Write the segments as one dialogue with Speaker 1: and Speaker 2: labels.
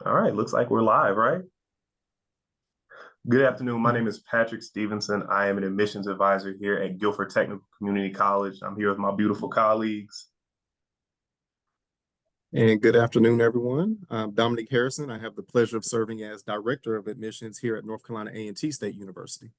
Speaker 1: All right, looks like we're live, right? Good afternoon. My name is Patrick Stevenson. I am an admissions advisor here at Guilford Technical Community College. I'm here with my beautiful colleagues.
Speaker 2: And good afternoon, everyone. I'm Dominique Harrison. I have the pleasure of serving as Director of Admissions here at North Carolina A&T State University.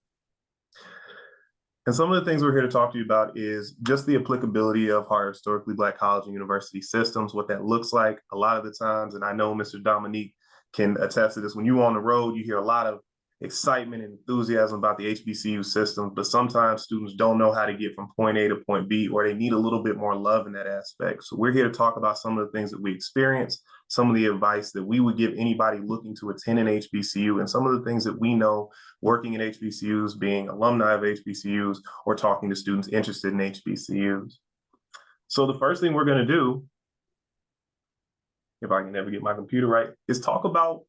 Speaker 1: And some of the things we're here to talk to you about is just the applicability of our historically Black college and university systems, what that looks like a lot of the times. And I know Mr. Dominique can attest to this. When you're on the road, you hear a lot of excitement and enthusiasm about the HBCU system, but sometimes students don't know how to get from point A to point B, or they need a little bit more love in that aspect. So we're here to talk about some of the things that we experience, some of the advice that we would give anybody looking to attend an HBCU, and some of the things that we know working in HBCUs, being alumni of HBCUs, or talking to students interested in HBCUs. So the first thing we're going to do, if I can never get my computer right, is talk about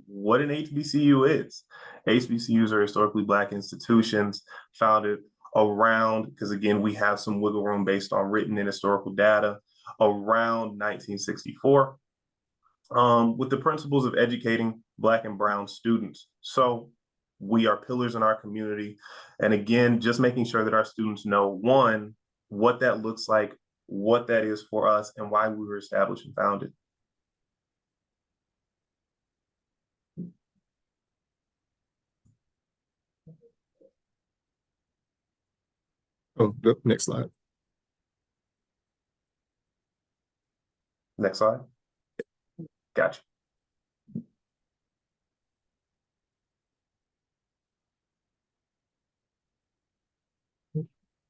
Speaker 1: what an HBCU is. HBCUs are historically Black institutions founded around, because again, we have some wiggle room based on written and historical data, around 1964, with the principles of educating Black and brown students. So we are pillars in our community. And again, just making sure that our students know, one, what that looks like, what that is for us, and why we were established and founded.
Speaker 2: Oh, next slide.
Speaker 1: Next slide. Gotcha.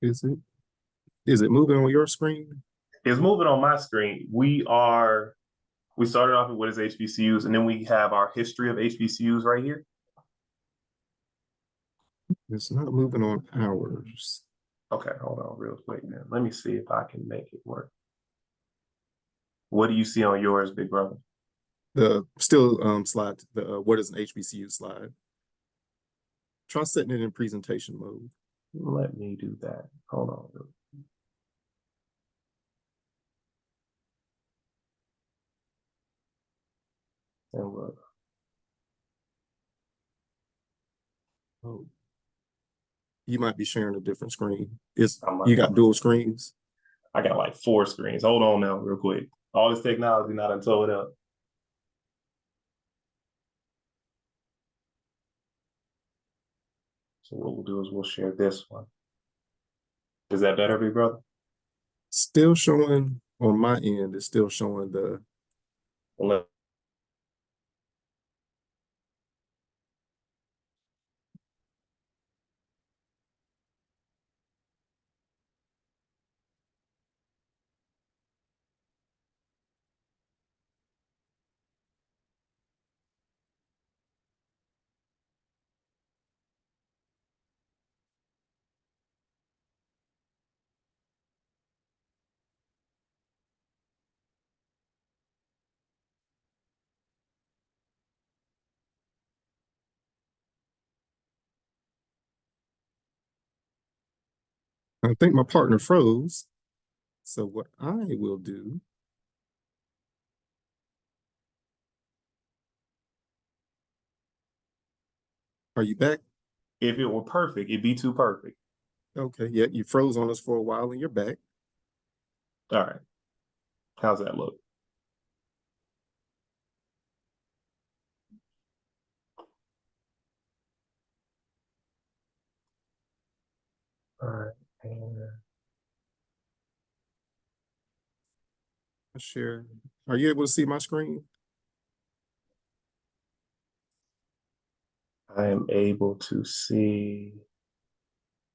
Speaker 2: Is it moving on your screen?
Speaker 1: It's moving on my screen. We started off with what is HBCUs, and then we have our history of HBCUs right here.
Speaker 2: It's not moving on ours.
Speaker 1: Okay, hold on real quick, man. Let me see if I can make it work. What do you see on yours, big brother?
Speaker 2: The slide, what is an HBCU slide? Try setting it in presentation mode.
Speaker 1: Let me do that. Hold on. And look.
Speaker 2: Oh, you might be sharing a different screen. You got dual screens?
Speaker 1: I got like 4 screens. Hold on now, real quick. All this technology not until it up. So what we'll do is we'll share this one. Is that better, big brother?
Speaker 2: Still showing on my end. It's still showing the. I think my partner froze. So what I will do. Are you back?
Speaker 1: If it were perfect, it'd be too perfect.
Speaker 2: Okay, yeah, you froze on us for a while and you're back.
Speaker 1: All right. How's that look? All right.
Speaker 2: Share. Are you able to see my screen?
Speaker 1: I am able to see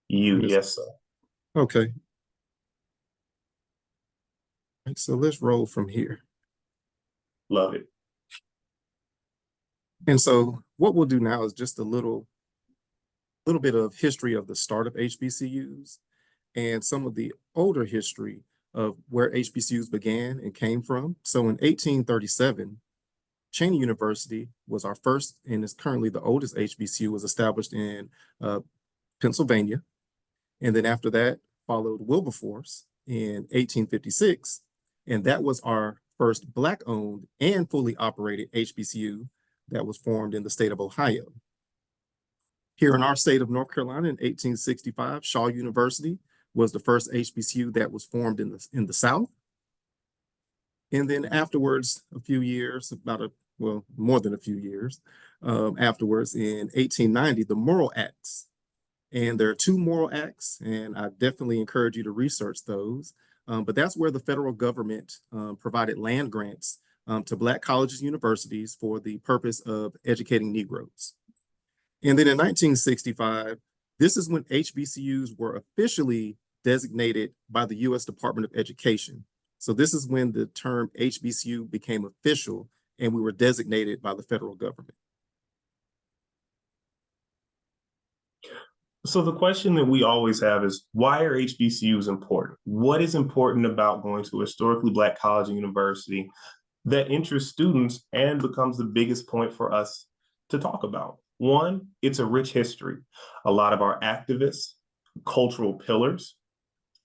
Speaker 1: you. Yes, sir.
Speaker 2: Okay. Right, so let's roll from here.
Speaker 1: Love it.
Speaker 2: And so what we'll do now is just a little bit of history of the start of HBCUs and some of the older history of where HBCUs began and came from. So in 1837, Cheney University was our first and is currently the oldest HBCU, was established in Pennsylvania. And then after that followed Wilberforce in 1856. And that was our first Black-owned and fully operated HBCU that was formed in the state of Ohio. Here in our state of North Carolina in 1865, Shaw University was the first HBCU that was formed in the South. And then afterwards, a few years, more than a few years, afterwards in 1890, the Morrill Acts. And there are two Morrill Acts, and I definitely encourage you to research those. But that's where the federal government provided land grants to Black colleges and universities for the purpose of educating Negroes. And then in 1965, this is when HBCUs were officially designated by the U.S. Department of Education. So this is when the term HBCU became official and we were designated by the federal government.
Speaker 1: So the question that we always have is, why are HBCUs important? What is important about going to a historically Black college and university that interests students and becomes the biggest point for us to talk about? One, it's a rich history. A lot of our activists, cultural pillars,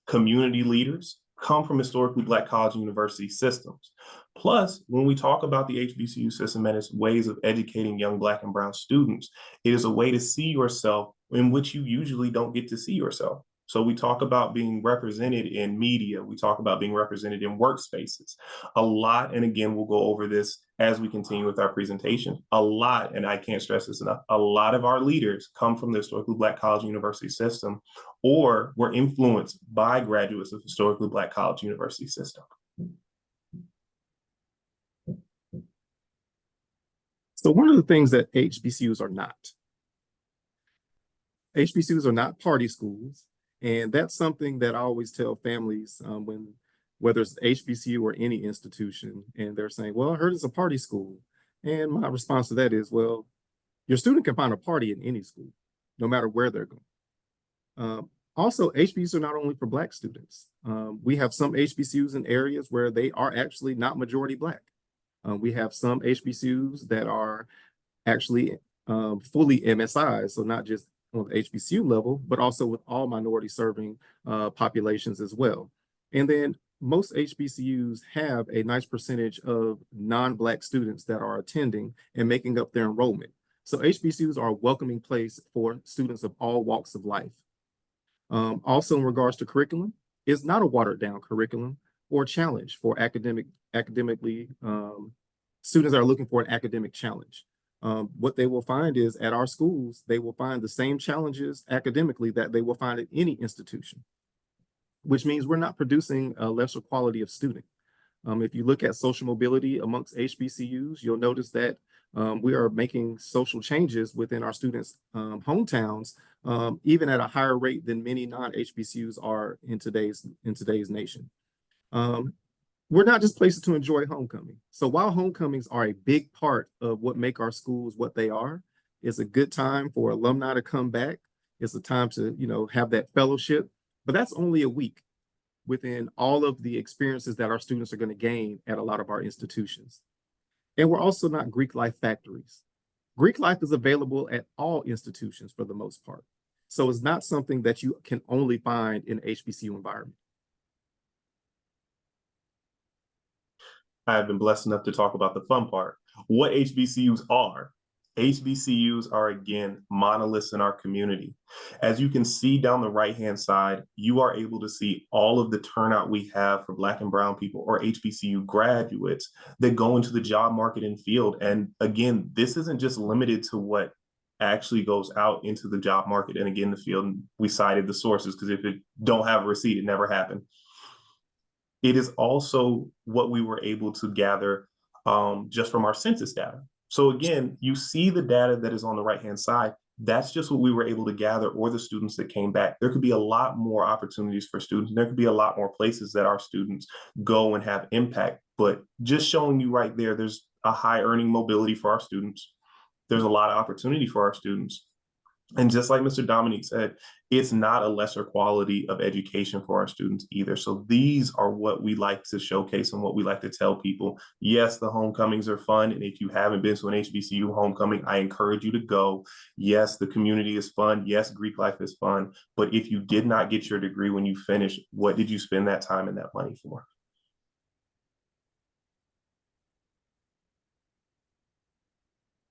Speaker 1: community leaders come from historically Black college and university systems. Plus, when we talk about the HBCU system and its ways of educating young Black and Brown students, it is a way to see yourself in which you usually don't get to see yourself. So we talk about being represented in media. We talk about being represented in workspaces. A lot, and again, we'll go over this as we continue with our presentation. A lot, and I can't stress this enough, a lot of our leaders come from the historically Black college and university system or were influenced by graduates of historically Black college and university system.
Speaker 2: So one of the things that HBCUs are not party schools. And that's something that I always tell families whether it's HBCU or any institution, and they're saying, well, I heard it's a party school. And my response to that is, well, your student can find a party in any school, no matter where they're going. Also, HBCUs are not only for Black students. We have some HBCUs in areas where they are actually not majority Black. We have some HBCUs that are actually fully MSI, so not just on the HBCU level, but also with all minority serving populations as well. And then most HBCUs have a nice percentage of non-Black students that are attending and making up their enrollment. So HBCUs are a welcoming place for students of all walks of life. Also in regards to curriculum, it's not a watered down curriculum or challenge for academically students that are looking for an academic challenge. What they will find is at our schools, they will find the same challenges academically that they will find at any institution, which means we're not producing a lesser quality of student. If you look at social mobility amongst HBCUs, you'll notice that we are making social changes within our students' hometowns, even at a higher rate than many non-HBCUs are in today's nation. We're not just places to enjoy homecoming. So while homecomings are a big part of what make our schools what they are, it's a good time for alumni to come back. It's a time to, have that fellowship, but that's only a week within all of the experiences that our students are going to gain at a lot of our institutions. And we're also not Greek life factories. Greek life is available at all institutions for the most part. So it's not something that you can only find in an HBCU environment.
Speaker 1: I have been blessed enough to talk about the fun part. What HBCUs are. HBCUs are, again, monoliths in our community. As you can see down the right-hand side, you are able to see all of the turnout we have for Black and Brown people or HBCU graduates that go into the job market and field. And again, this isn't just limited to what actually goes out into the job market and again, the field. And we cited the sources because if it don't have a receipt, it never happened. It is also what we were able to gather just from our census data. So again, you see the data that is on the right-hand side. That's just what we were able to gather, or the students that came back. There could be a lot more opportunities for students. There could be a lot more places that our students go and have impact. But just showing you right there, there's a high earning mobility for our students. There's a lot of opportunity for our students. And just like Mr. Dominique said, it's not a lesser quality of education for our students either. So these are what we like to showcase and what we like to tell people. Yes, the homecomings are fun. And if you haven't been to an HBCU homecoming, I encourage you to go. Yes, the community is fun. Yes, Greek life is fun. But if you did not get your degree when you finished, what did you spend that time and that money for?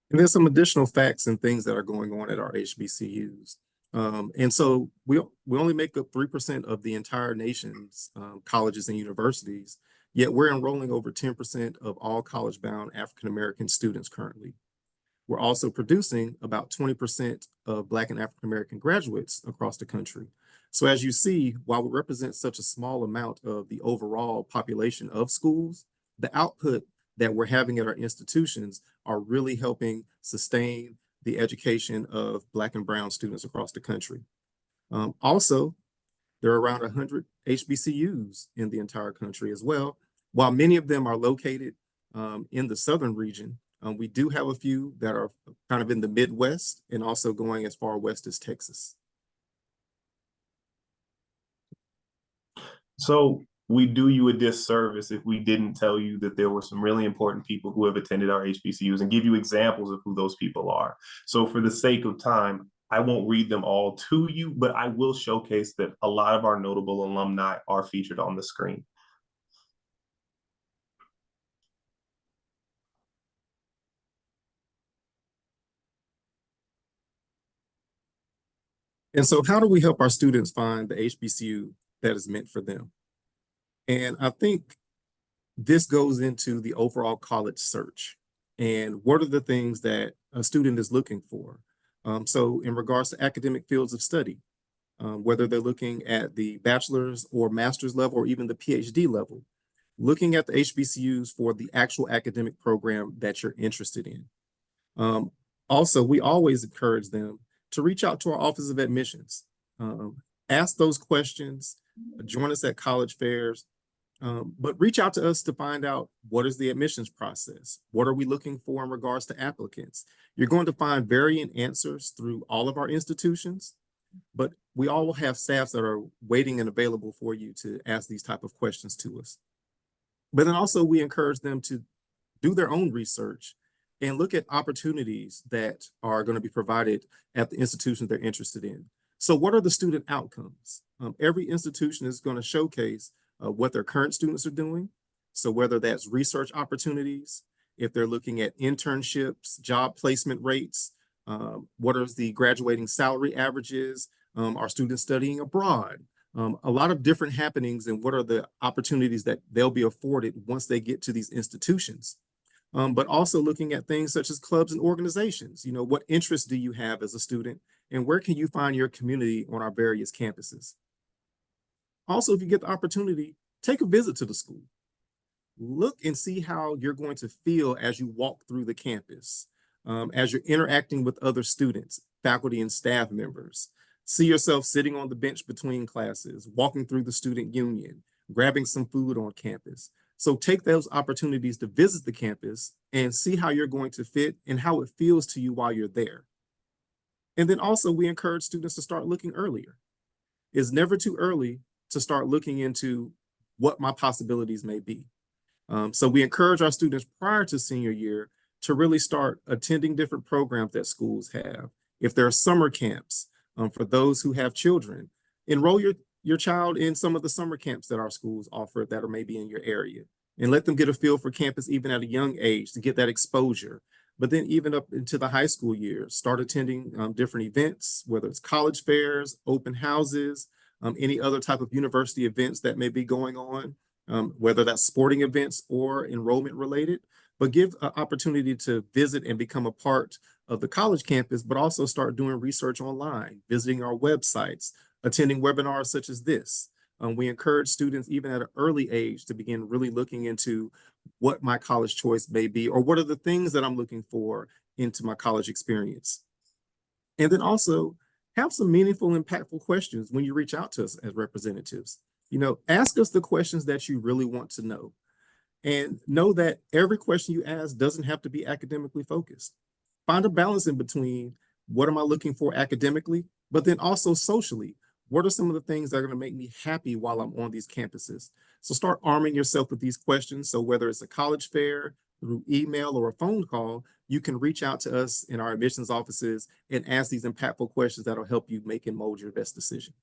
Speaker 2: And there's some additional facts and things that are going on at our HBCUs. And so we only make up 3% of the entire nation's colleges and universities, yet we're enrolling over 10% of all college-bound African American students currently. We're also producing about 20% of Black and African American graduates across the country. So as you see, while we represent such a small amount of the overall population of schools, the output that we're having at our institutions are really helping sustain the education of Black and Brown students across the country. Also, there are around 100 HBCUs in the entire country as well. While many of them are located in the southern region, we do have a few that are kind of in the Midwest and also going as far west as Texas.
Speaker 1: So we do you a disservice if we didn't tell you that there were some really important people who have attended our HBCUs and give you examples of who those people are. So for the sake of time, I won't read them all to you, but I will showcase that a lot of our notable alumni are featured on the screen.
Speaker 2: And so how do we help our students find the HBCU that is meant for them? And I think this goes into the overall college search and what are the things that a student is looking for. So in regards to academic fields of study, whether they're looking at the bachelor's or master's level or even the PhD level, looking at the HBCUs for the actual academic program that you're interested in. Um, Also, we always encourage them to reach out to our Office of Admissions, ask those questions, join us at college fairs, but reach out to us to find out what is the admissions process? What are we looking for in regards to applicants? You're going to find varying answers through all of our institutions, but we all have staffs that are waiting and available for you to ask these type of questions to us. But then also we encourage them to do their own research and look at opportunities that are going to be provided at the institution they're interested in. So what are the student outcomes? Every institution is going to showcase what their current students are doing. So whether that's research opportunities, if they're looking at internships, job placement rates, what are the graduating salary averages? Are students studying abroad? A lot of different happenings and what are the opportunities that they'll be afforded once they get to these institutions. But also looking at things such as clubs and organizations. You know, what interests do you have as a student and where can you find your community on our various campuses? Also, if you get the opportunity, take a visit to the school. Look and see how you're going to feel as you walk through the campus, as you're interacting with other students, faculty, and staff members. See yourself sitting on the bench between classes, walking through the student union, grabbing some food on campus. So take those opportunities to visit the campus and see how you're going to fit and how it feels to you while you're there. And then also we encourage students to start looking earlier. It's never too early to start looking into what my possibilities may be. So we encourage our students prior to senior year to really start attending different programs that schools have. If there are summer camps for those who have children, enroll your child in some of the summer camps that our schools offer that are maybe in your area and let them get a feel for campus even at a young age to get that exposure. But then even up into the high school years, start attending different events, whether it's college fairs, open houses, any other type of university events that may be going on, whether that's sporting events or enrollment related, but give an opportunity to visit and become a part of the college campus, but also start doing research online, visiting our websites, attending webinars such as this. We encourage students even at an early age to begin really looking into what my college choice may be, or what are the things that I'm looking for into my college experience. And then also have some meaningful, impactful questions when you reach out to us as representatives. You know, ask us the questions that you really want to know. And know that every question you ask doesn't have to be academically focused. Find a balance in between what am I looking for academically, but then also socially. What are some of the things that are going to make me happy while I'm on these campuses? So start arming yourself with these questions. So whether it's a college fair, through email or a phone call, you can reach out to us in our admissions offices and ask these impactful questions that'll help you make and mold your best decision.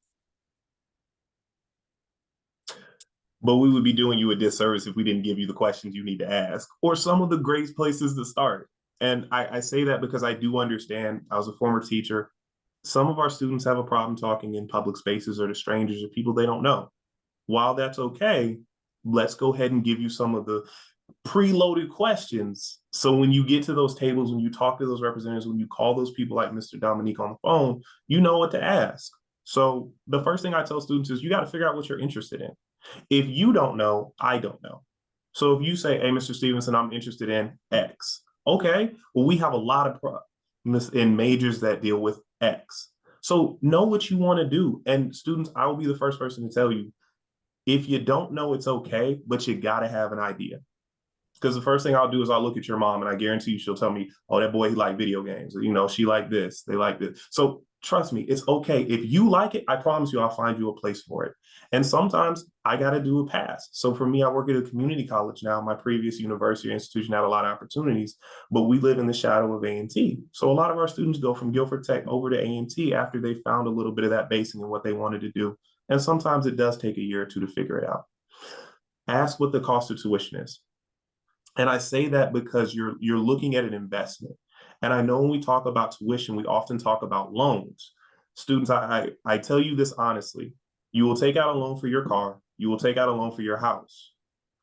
Speaker 1: But we would be doing you a disservice if we didn't give you the questions you need to ask or some of the great places to start. And I say that because I do understand. I was a former teacher. Some of our students have a problem talking in public spaces or to strangers or people they don't know. While that's okay, let's go ahead and give you some of the preloaded questions. So when you get to those tables, when you talk to those representatives, when you call those people like Mr. Dominique on the phone, you know what to ask. So the first thing I tell students is you got to figure out what you're interested in. If you don't know, I don't know. So if you say, hey, Mr. Stevenson, I'm interested in X. Okay, well, we have a lot of in majors that deal with X. So know what you want to do. And students, I will be the first person to tell you, if you don't know, it's okay, but you got to have an idea. Because the first thing I'll do is I'll look at your mom and I guarantee you she'll tell me, oh, that boy, he liked video games. She liked this, they like this. So trust me, it's okay. If you like it, I promise you I'll find you a place for it. And sometimes I got to do a pass. So for me, I work at a community college now. My previous university or institution had a lot of opportunities, but we live in the shadow of A&T. So a lot of our students go from Guilford Tech over to A&T after they found a little bit of that basing and what they wanted to do. And sometimes it does take a year or two to figure it out. Ask what the cost of tuition is. And I say that because you're looking at an investment. And I know when we talk about tuition, we often talk about loans. Students, I tell you this honestly, you will take out a loan for your car, you will take out a loan for your house.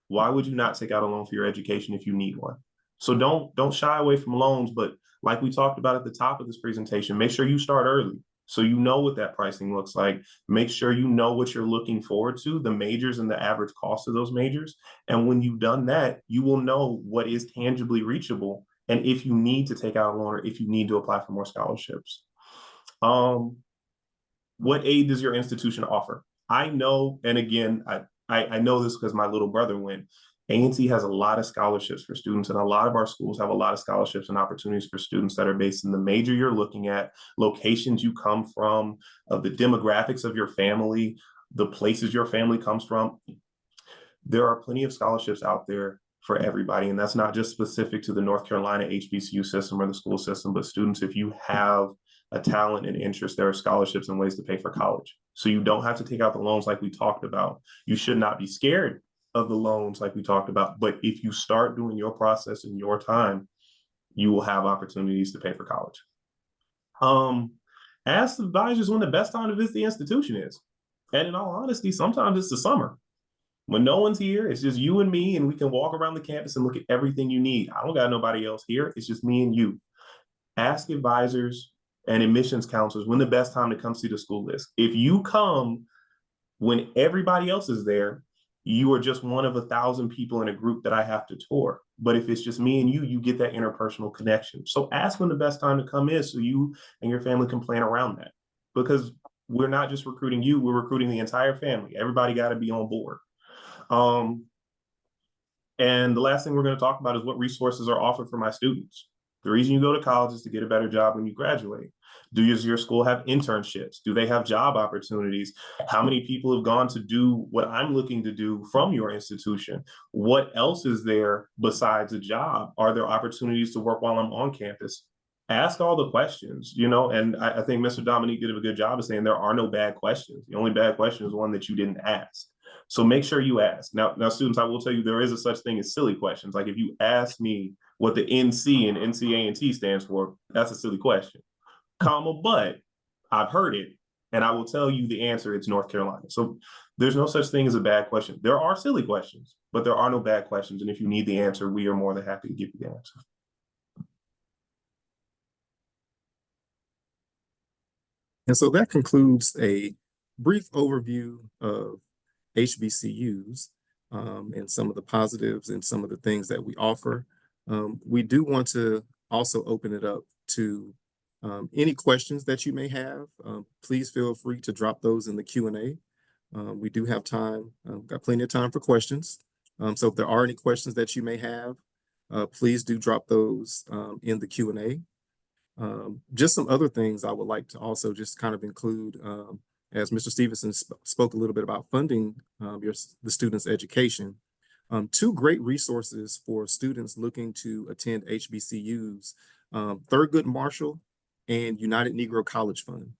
Speaker 1: Why would you not take out a loan for your education if you need one? So don't shy away from loans, but like we talked about at the top of this presentation, make sure you start early. So you know what that pricing looks like. Make sure you know what you're looking forward to, the majors and the average cost of those majors. And when you've done that, you will know what is tangibly reachable and if you need to take out a loan or if you need to apply for more scholarships. What aid does your institution offer? I know, and again, I know this because my little brother went. A&T has a lot of scholarships for students, and a lot of our schools have a lot of scholarships and opportunities for students that are based in the major you're looking at, locations you come from, the demographics of your family, the places your family comes from. There are plenty of scholarships out there for everybody, and that's not just specific to the North Carolina HBCU system or the school system, but students, if you have a talent and interest, there are scholarships and ways to pay for college. So you don't have to take out the loans like we talked about. You should not be scared of the loans like we talked about. But if you start doing your process in your time, you will have opportunities to pay for college. Ask advisors when the best time to visit the institution is. And in all honesty, sometimes it's the summer. When no one's here, it's just you and me, and we can walk around the campus and look at everything you need. I don't got nobody else here. It's just me and you. Ask advisors and admissions counselors when the best time to come see the school is. If you come when everybody else is there, you are just one of 1,000 people in a group that I have to tour. But if it's just me and you get that interpersonal connection. So ask when the best time to come is so you and your family can plan around that. Because we're not just recruiting you, we're recruiting the entire family. Everybody got to be on board. And the last thing we're going to talk about is what resources are offered for my students. The reason you go to college is to get a better job when you graduate. Does your school have internships? Do they have job opportunities? How many people have gone to do what I'm looking to do from your institution? What else is there besides a job? Are there opportunities to work while I'm on campus? Ask all the questions, and I think Mr. Dominique did a good job of saying there are no bad questions. The only bad question is one that you didn't ask. So make sure you ask. Now, students, I will tell you there is a such thing as silly questions. Like if you ask me what the NC and NCA&T stands for, that's a silly question. But I've heard it, and I will tell you the answer. It's North Carolina. So there's no such thing as a bad question. There are silly questions, but there are no bad questions. And if you need the answer, we are more than happy to give you the answer.
Speaker 2: And so that concludes a brief overview of HBCUs and some of the positives and some of the things that we offer. We do want to also open it up to any questions that you may have. Please feel free to drop those in the Q&A. We do have time, got plenty of time for questions. So if there are any questions that you may have, please do drop those in the Q&A. Just some other things I would like to also just kind of include, as Mr. Stevenson spoke a little bit about funding the students' education. Two great resources for students looking to attend HBCUs, Thurgood Marshall and United Negro College Fund.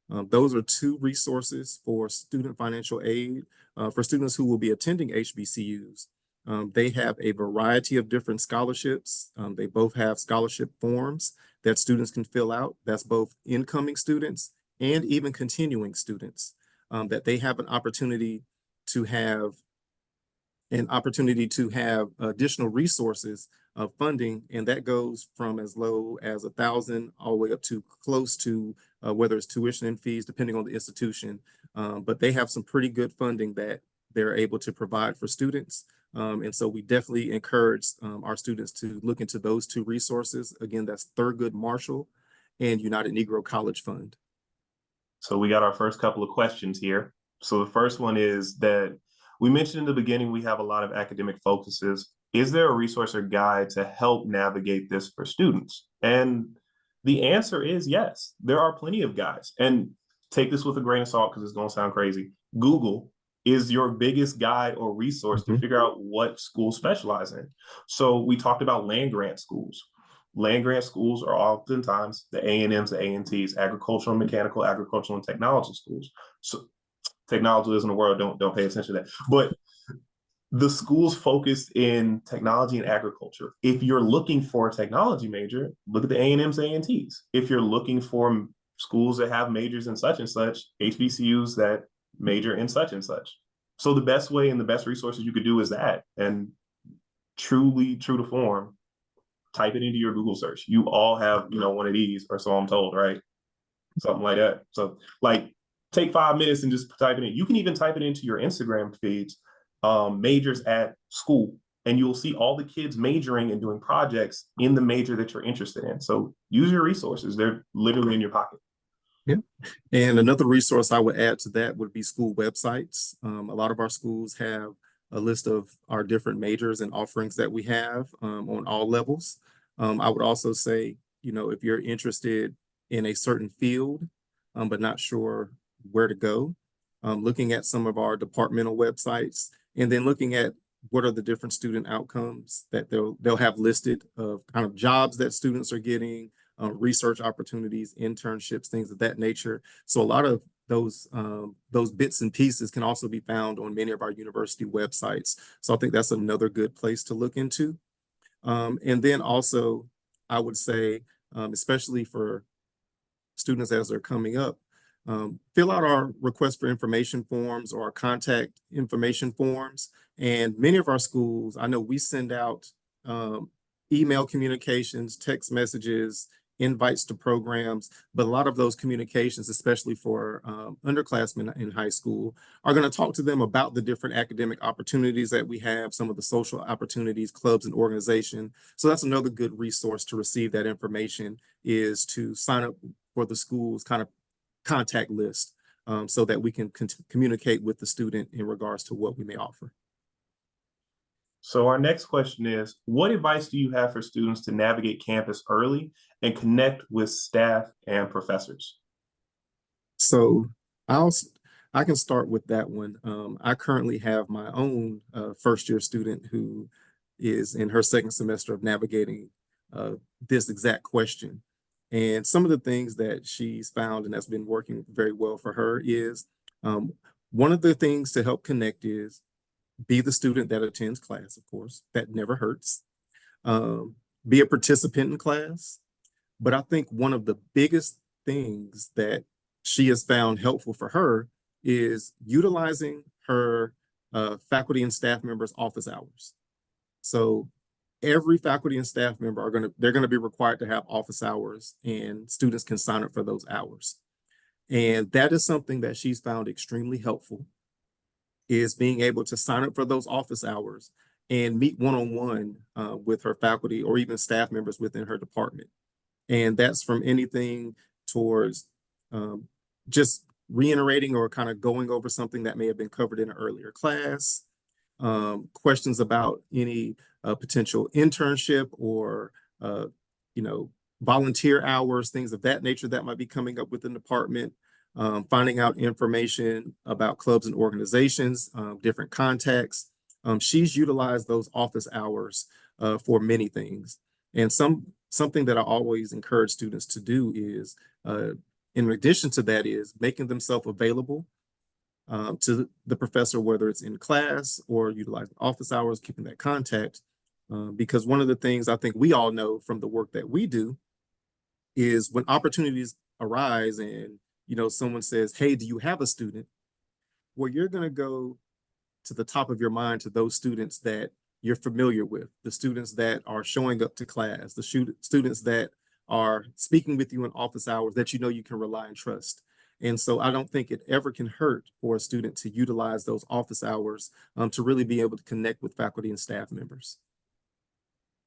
Speaker 2: Those are two resources for student financial aid for students who will be attending HBCUs. They have a variety of different scholarships. They both have scholarship forms that students can fill out. That's both incoming students and even continuing students, that they have to have additional resources of funding, and that goes from as low as 1,000 all the way up to close to whether it's tuition and fees, depending on the institution. But they have some pretty good funding that they're able to provide for students. And so we definitely encourage our students to look into those two resources. Again, that's Thurgood Marshall and United Negro College Fund.
Speaker 1: So we got our first couple of questions here. So the first one is that we mentioned in the beginning, we have a lot of academic focuses. Is there a resource or guide to help navigate this for students? And the answer is yes, there are plenty of guides. And take this with a grain of salt because it's going to sound crazy. Google is your biggest guide or resource to figure out what schools specialize in. So we talked about land grant schools. Land grant schools are oftentimes the A&Ms, the A&Ts, agricultural, mechanical, agricultural, and technology schools. So technology is in the world, don't pay attention to that. But the schools focused in technology and agriculture. If you're looking for a technology major, look at the A&Ms, A&Ts. If you're looking for schools that have majors in such and such, HBCUs that major in such and such. So the best way and the best resources you could do is that. And truly true to form, type it into your Google search. You all have, one of these, or so I'm told, right? Something like that. So like take 5 minutes and just type it in. You can even type it into your Instagram feeds, majors at school, and you'll see all the kids majoring and doing projects in the major that you're interested in. So use your resources. They're literally in your pocket.
Speaker 2: Yeah. And another resource I would add to that would be school websites. A lot of our schools have a list of our different majors and offerings that we have on all levels. I would also say, if you're interested in a certain field, but not sure where to go, looking at some of our departmental websites, and then looking at what are the different student outcomes that they'll have listed of kind of jobs that students are getting, research opportunities, internships, things of that nature. So a lot of those bits and pieces can also be found on many of our university websites. So I think that's another good place to look into. And then also, I would say, especially for students as they're coming up, fill out our request for information forms or our contact information forms. And many of our schools, I know we send out email communications, text messages, invites to programs, but a lot of those communications, especially for underclassmen in high school, are going to talk to them about the different academic opportunities that we have, some of the social opportunities, clubs and organization. So that's another good resource to receive that information, is to sign up for the school's kind of contact list, so that we can communicate with the student in regards to what we may offer.
Speaker 1: So our next question is, what advice do you have for students to navigate campus early and connect with staff and professors?
Speaker 2: So I can start with that one. I currently have my own first year student who is in her second semester of navigating this exact question. And some of the things that she's found and that's been working very well for her is, one of the things to help connect is be the student that attends class, of course, that never hurts. Be a participant in class. But I think one of the biggest things that she has found helpful for her is utilizing her faculty and staff members' office hours. So every faculty and staff member they're going to be required to have office hours, and students can sign up for those hours. And that is something that she's found extremely helpful, is being able to sign up for those office hours and meet one-on-one with her faculty or even staff members within her department. And that's from anything towards just reiterating or kind of going over something that may have been covered in an earlier class, questions about any potential internship or volunteer hours, things of that nature that might be coming up within the department, finding out information about clubs and organizations, different contacts. She's utilized those office hours for many things. And something that I always encourage students to do is, in addition to that, is making themselves available to the professor, whether it's in class or utilizing office hours, keeping that contact. Because one of the things I think we all know from the work that we do is when opportunities arise and someone says, "Hey, do you have a student?" Well, you're going to go to the top of your mind to those students that you're familiar with, the students that are showing up to class, the students that are speaking with you in office hours that you can rely and trust. And so I don't think it ever can hurt for a student to utilize those office hours to really be able to connect with faculty and staff members.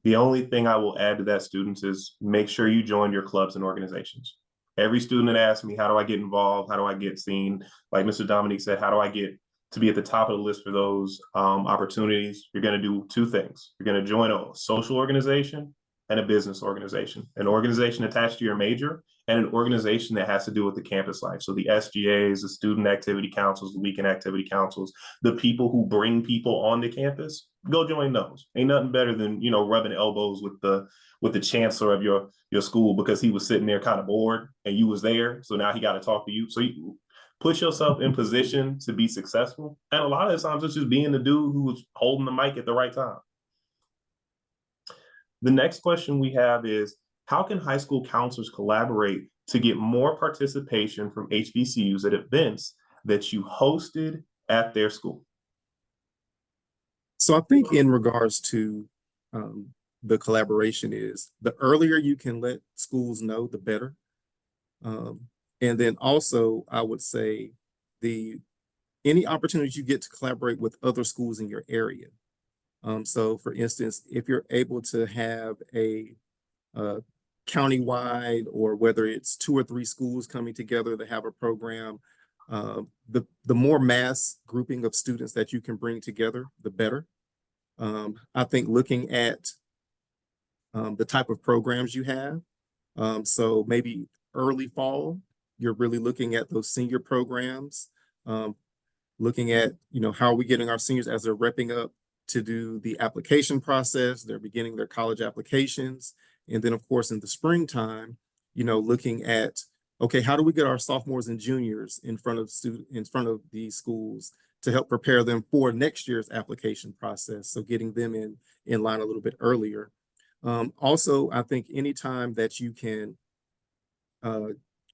Speaker 1: The only thing I will add to that, students, is make sure you join your clubs and organizations. Every student that asks me, how do I get involved? How do I get seen? Like Mr. Dominique said, how do I get to be at the top of the list for those opportunities? You're going to do two things. You're going to join a social organization and a business organization, an organization attached to your major and an organization that has to do with the campus life. So the SGAs, the student activity councils, the weekend activity councils, the people who bring people onto campus, go join those. Ain't nothing better than, rubbing elbows with the chancellor of your school because he was sitting there kind of bored and you was there. So now he got to talk to you. So you put yourself in position to be successful. And a lot of the times it's just being the dude who was holding the mic at the right time. The next question we have is, how can high school counselors collaborate to get more participation from HBCUs at events that you hosted at their school?
Speaker 2: So I think in regards to the collaboration is the earlier you can let schools know, the better. And then also I would say any opportunities you get to collaborate with other schools in your area. So for instance, if you're able to have a countywide, or whether it's 2 or 3 schools coming together to have a program, the more mass grouping of students that you can bring together, the better. I think looking at the type of programs you have, so maybe early fall, you're really looking at those senior programs, looking at how are we getting our seniors as they're repping up to do the application process, they're beginning their college applications. And then of course in the springtime, looking at, okay, how do we get our sophomores and juniors in front of these schools to help prepare them for next year's application process? So getting them in line a little bit earlier. Also, I think anytime that you can,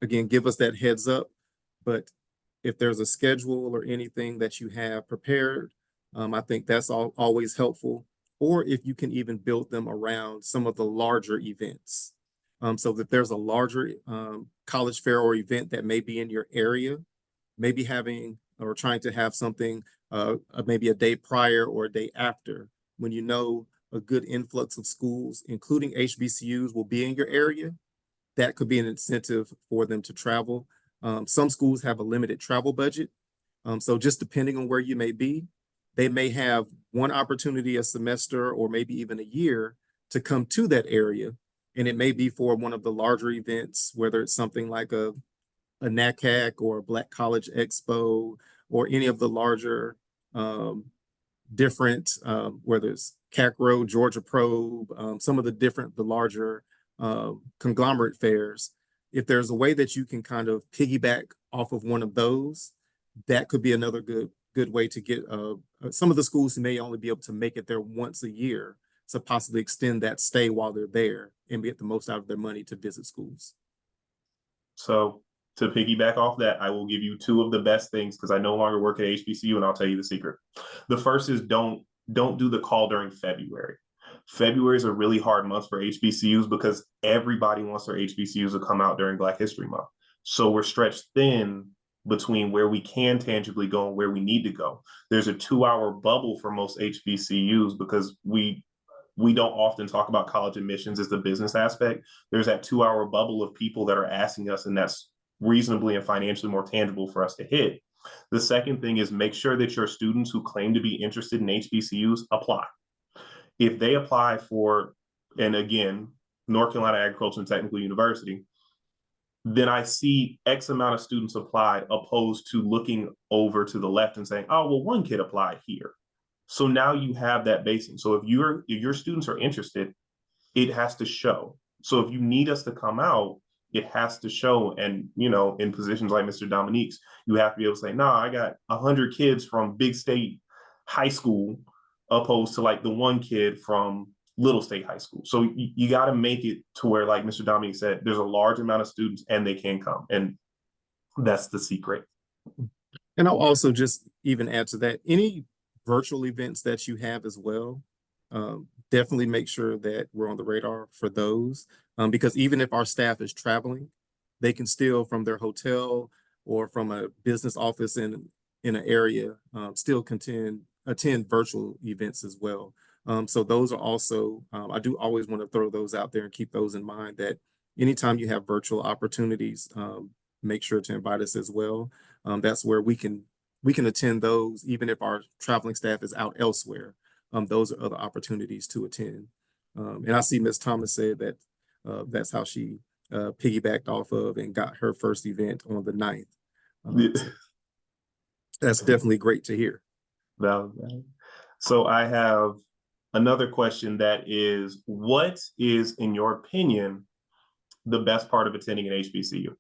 Speaker 2: again, give us that heads up, but if there's a schedule or anything that you have prepared, I think that's always helpful. Or if you can even build them around some of the larger events. So that there's a larger college fair or event that may be in your area, maybe having or trying to have something maybe a day prior or a day after, when a good influx of schools, including HBCUs, will be in your area. That could be an incentive for them to travel. Some schools have a limited travel budget. So just depending on where you may be, they may have one opportunity a semester or maybe even a year to come to that area. And it may be for one of the larger events, whether it's something like a NACAC or a Black College Expo or any of the larger different, whether it's CACRO, Georgia Probe, some of the larger conglomerate fairs. If there's a way that you can kind of piggyback off of one of those, that could be another good way to get some of the schools who may only be able to make it there once a year to possibly extend that stay while they're there and get the most out of their money to visit schools.
Speaker 1: So to piggyback off that, I will give you 2 of the best things because I no longer work at HBCU, and I'll tell you the secret. The first is don't do the call during February. February is a really hard month for HBCUs because everybody wants their HBCUs to come out during Black History Month. So we're stretched thin between where we can tangibly go and where we need to go. There's a 2-hour bubble for most HBCUs because we don't often talk about college admissions as the business aspect. There's that 2-hour bubble of people that are asking us, and that's reasonably and financially more tangible for us to hit. The second thing is make sure that your students who claim to be interested in HBCUs apply. If they apply for, and again, North Carolina Agricultural and Technical University, then I see X amount of students apply opposed to looking over to the left and saying, oh, well, one kid applied here. So now you have that basing. So if your students are interested, it has to show. So if you need us to come out, it has to show. And, you know, in positions like Mr. Dominique's, you have to be able to say, nah, I got 100 kids from big state high school opposed to like the one kid from little state high school. So you got to make it to where, like Mr. Dominique said, there's a large amount of students and they can come. And that's the secret.
Speaker 2: And I'll also just even add to that, any virtual events that you have as well, definitely make sure that we're on the radar for those. Because even if our staff is traveling, they can still from their hotel or from a business office in an area, still attend virtual events as well. So those are also, I do always want to throw those out there and keep those in mind that anytime you have virtual opportunities, make sure to invite us as well. That's where we can attend those, even if our traveling staff is out elsewhere. Those are other opportunities to attend. And I see Ms. Thomas said that that's how she piggybacked off of and got her first event on the 9th. So that's definitely great to hear.
Speaker 1: So I have another question that is, what is, in your opinion, the best part of attending an HBCU?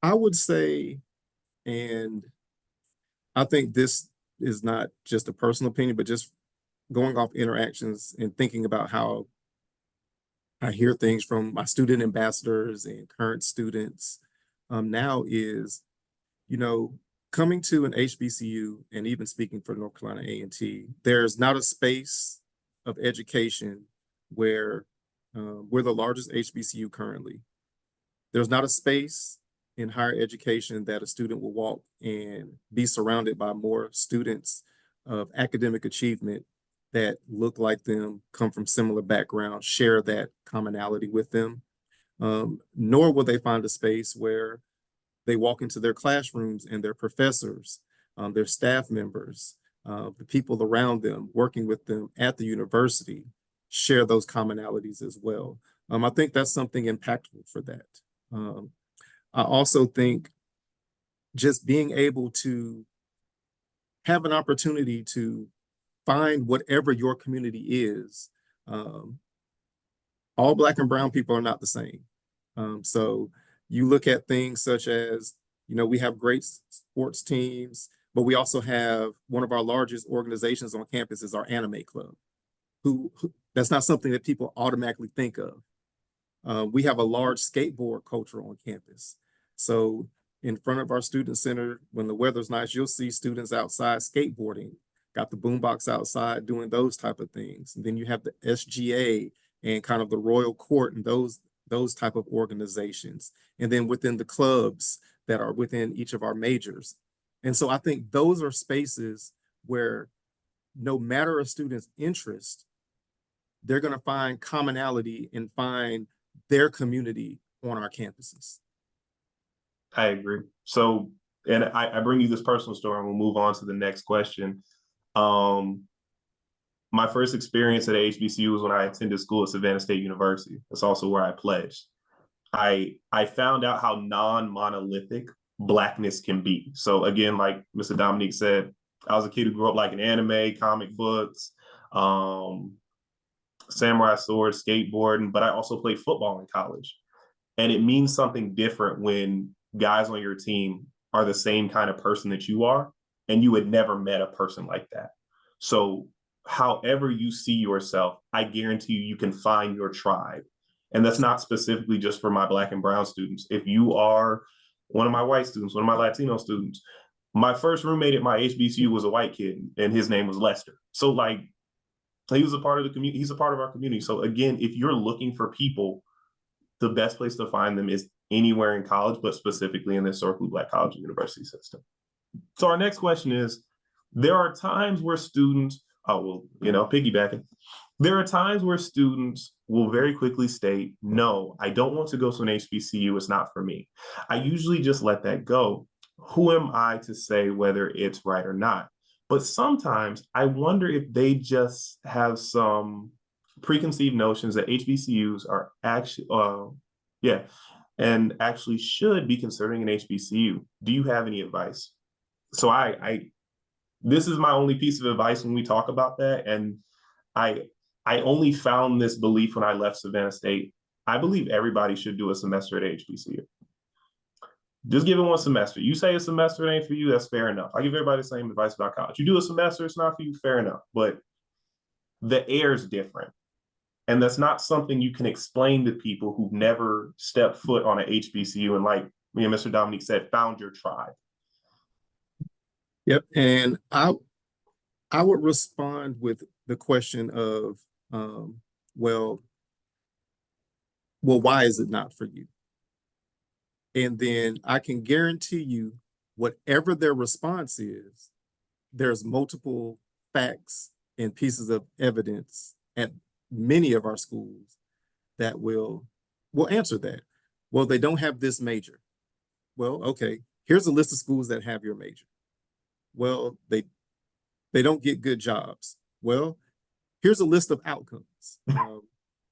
Speaker 2: I would say, and I think this is not just a personal opinion, but just going off interactions and thinking about how I hear things from my student ambassadors and current students now is, you know, coming to an HBCU and even speaking for North Carolina A&T, there's not a space of education where we're the largest HBCU currently. There's not a space in higher education that a student will walk and be surrounded by more students of academic achievement that look like them, come from similar backgrounds, share that commonality with them. Nor will they find a space where they walk into their classrooms and their professors, their staff members, the people around them, working with them at the university, share those commonalities as well. I think that's something impactful for that. I also think just being able to have an opportunity to find whatever your community is. All Black and brown people are not the same. So you look at things such as, you know, we have great sports teams, but we also have one of our largest organizations on campus is our anime club, who that's not something that people automatically think of. We have a large skateboard culture on campus. So in front of our student center, when the weather's nice, you'll see students outside skateboarding, got the boombox outside doing those type of things. And then you have the SGA and kind of the Royal Court and those type of organizations. And then within the clubs that are within each of our majors. And so I think those are spaces where no matter a student's interest, they're going to find commonality and find their community on our campuses.
Speaker 1: I agree. So, and I bring you this personal story and we'll move on to the next question. My first experience at HBCU was when I attended school at Savannah State University. That's also where I pledged. I found out how non-monolithic Blackness can be. So again, like Mr. Dominique said, I was a kid who grew up like in anime, comic books, samurai swords, skateboarding, but I also played football in college. And it means something different when guys on your team are the same kind of person that you are, and you had never met a person like that. So however you see yourself, I guarantee you can find your tribe. And that's not specifically just for my Black and brown students. If you are one of my white students, one of my Latino students, my first roommate at my HBCU was a white kid, and his name was Lester. So like, he was a part of the community. He's a part of our community. So again, if you're looking for people, the best place to find them is anywhere in college, but specifically in the historically Black college and university system. So our next question is, there are times where students, piggybacking, there are times where students will very quickly state, no, I don't want to go to an HBCU, it's not for me. I usually just let that go. Who am I to say whether it's right or not? But sometimes I wonder if they just have some preconceived notions that HBCUs are actually, and actually should be considering an HBCU. Do you have any advice? So this is my only piece of advice when we talk about that. And I only found this belief when I left Savannah State. I believe everybody should do a semester at HBCU. Just give it one semester. You say a semester ain't for you, that's fair enough. I give everybody the same advice about college. You do a semester, it's not for you, fair enough. But the air is different. And that's not something you can explain to people who've never stepped foot on an HBCU and, like me and Mr. Dominique said, found your tribe.
Speaker 2: Yep. And I would respond with the question of, um, well, why is it not for you? And then I can guarantee you, whatever their response is, there's multiple facts and pieces of evidence at many of our schools that will answer that. Well, they don't have this major. Well, okay, here's a list of schools that have your major. Well, they don't get good jobs. Well, here's a list of outcomes.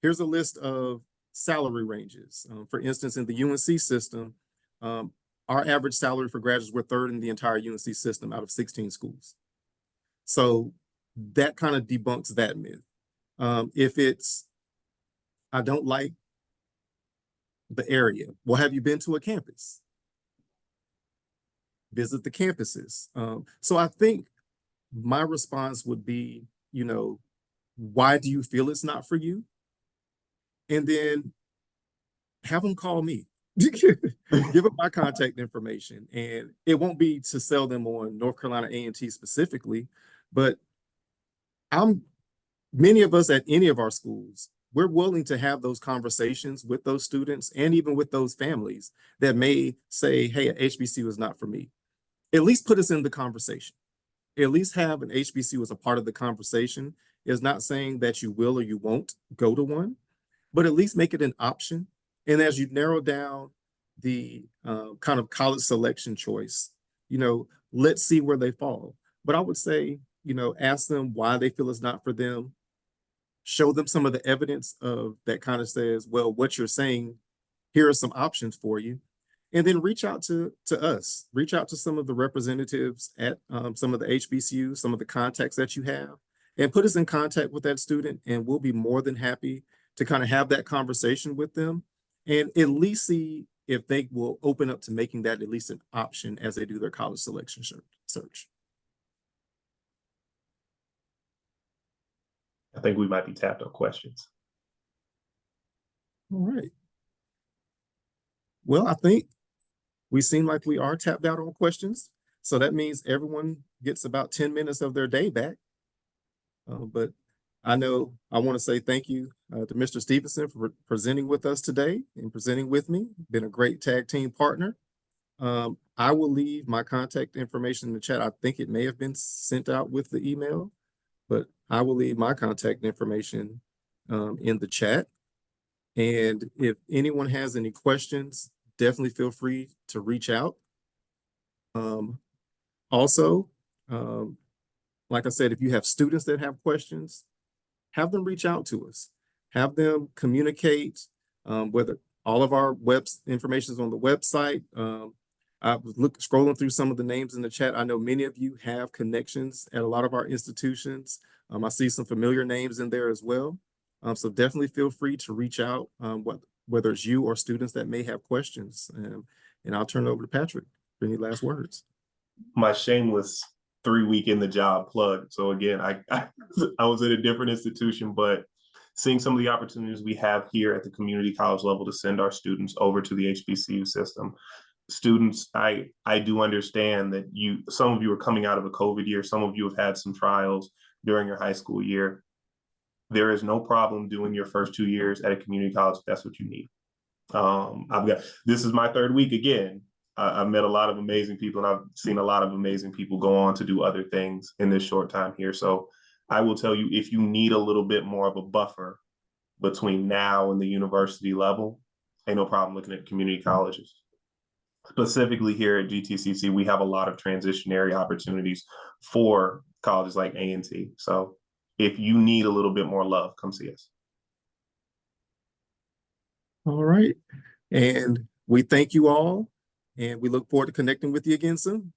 Speaker 2: Here's a list of salary ranges. For instance, in the UNC system, our average salary for graduates, we're third in the entire UNC system out of 16 schools. So that kind of debunks that myth. If it's, I don't like the area, well, have you been to a campus? Visit the campuses. So I think my response would be, why do you feel it's not for you? And then have them call me. Give them my contact information. And it won't be to sell them on North Carolina A&T specifically, but many of us at any of our schools, we're willing to have those conversations with those students and even with those families that may say, hey, an HBCU is not for me. At least put us in the conversation. At least have an HBCU as a part of the conversation. Is not saying that you will or you won't go to one, but at least make it an option. And as you narrow down the kind of college selection choice, let's see where they fall. But I would say, ask them why they feel it's not for them. Show them some of the evidence of that kind of says, well, what you're saying, here are some options for you. And then reach out to us, reach out to some of the representatives at some of the HBCUs, some of the contacts that you have, and put us in contact with that student. And we'll be more than happy to kind of have that conversation with them and at least see if they will open up to making that at least an option as they do their college selection search.
Speaker 1: I think we might be tapped on questions.
Speaker 2: All right. Well, I think we seem like we are tapped out on questions. So that means everyone gets about 10 minutes of their day back. But I know I want to say thank you to Mr. Stevenson for presenting with us today and presenting with me. Been a great tag team partner. I will leave my contact information in the chat. I think it may have been sent out with the email, but I will leave my contact information in the chat. And if anyone has any questions, definitely feel free to reach out. Also, like I said, if you have students that have questions, have them reach out to us. Have them communicate, whether all of our information is on the website. I was scrolling through some of the names in the chat. I know many of you have connections at a lot of our institutions. I see some familiar names in there as well. So definitely feel free to reach out, whether it's you or students that may have questions. And I'll turn it over to Patrick for any last words.
Speaker 1: My shameless 3-week in the job plug. So again, I was at a different institution, but seeing some of the opportunities we have here at the community college level to send our students over to the HBCU system. Students, I do understand that some of you are coming out of a COVID year. Some of you have had some trials during your high school year. There is no problem doing your first 2 years at a community college if that's what you need. This is my 3rd week again. I've met a lot of amazing people, and I've seen a lot of amazing people go on to do other things in this short time here. So I will tell you, if you need a little bit more of a buffer between now and the university level, ain't no problem looking at community colleges. Specifically here at GTCC, we have a lot of transitionary opportunities for colleges like A&T. So if you need a little bit more love, come see us.
Speaker 2: All right. And we thank you all, and we look forward to connecting with you again soon.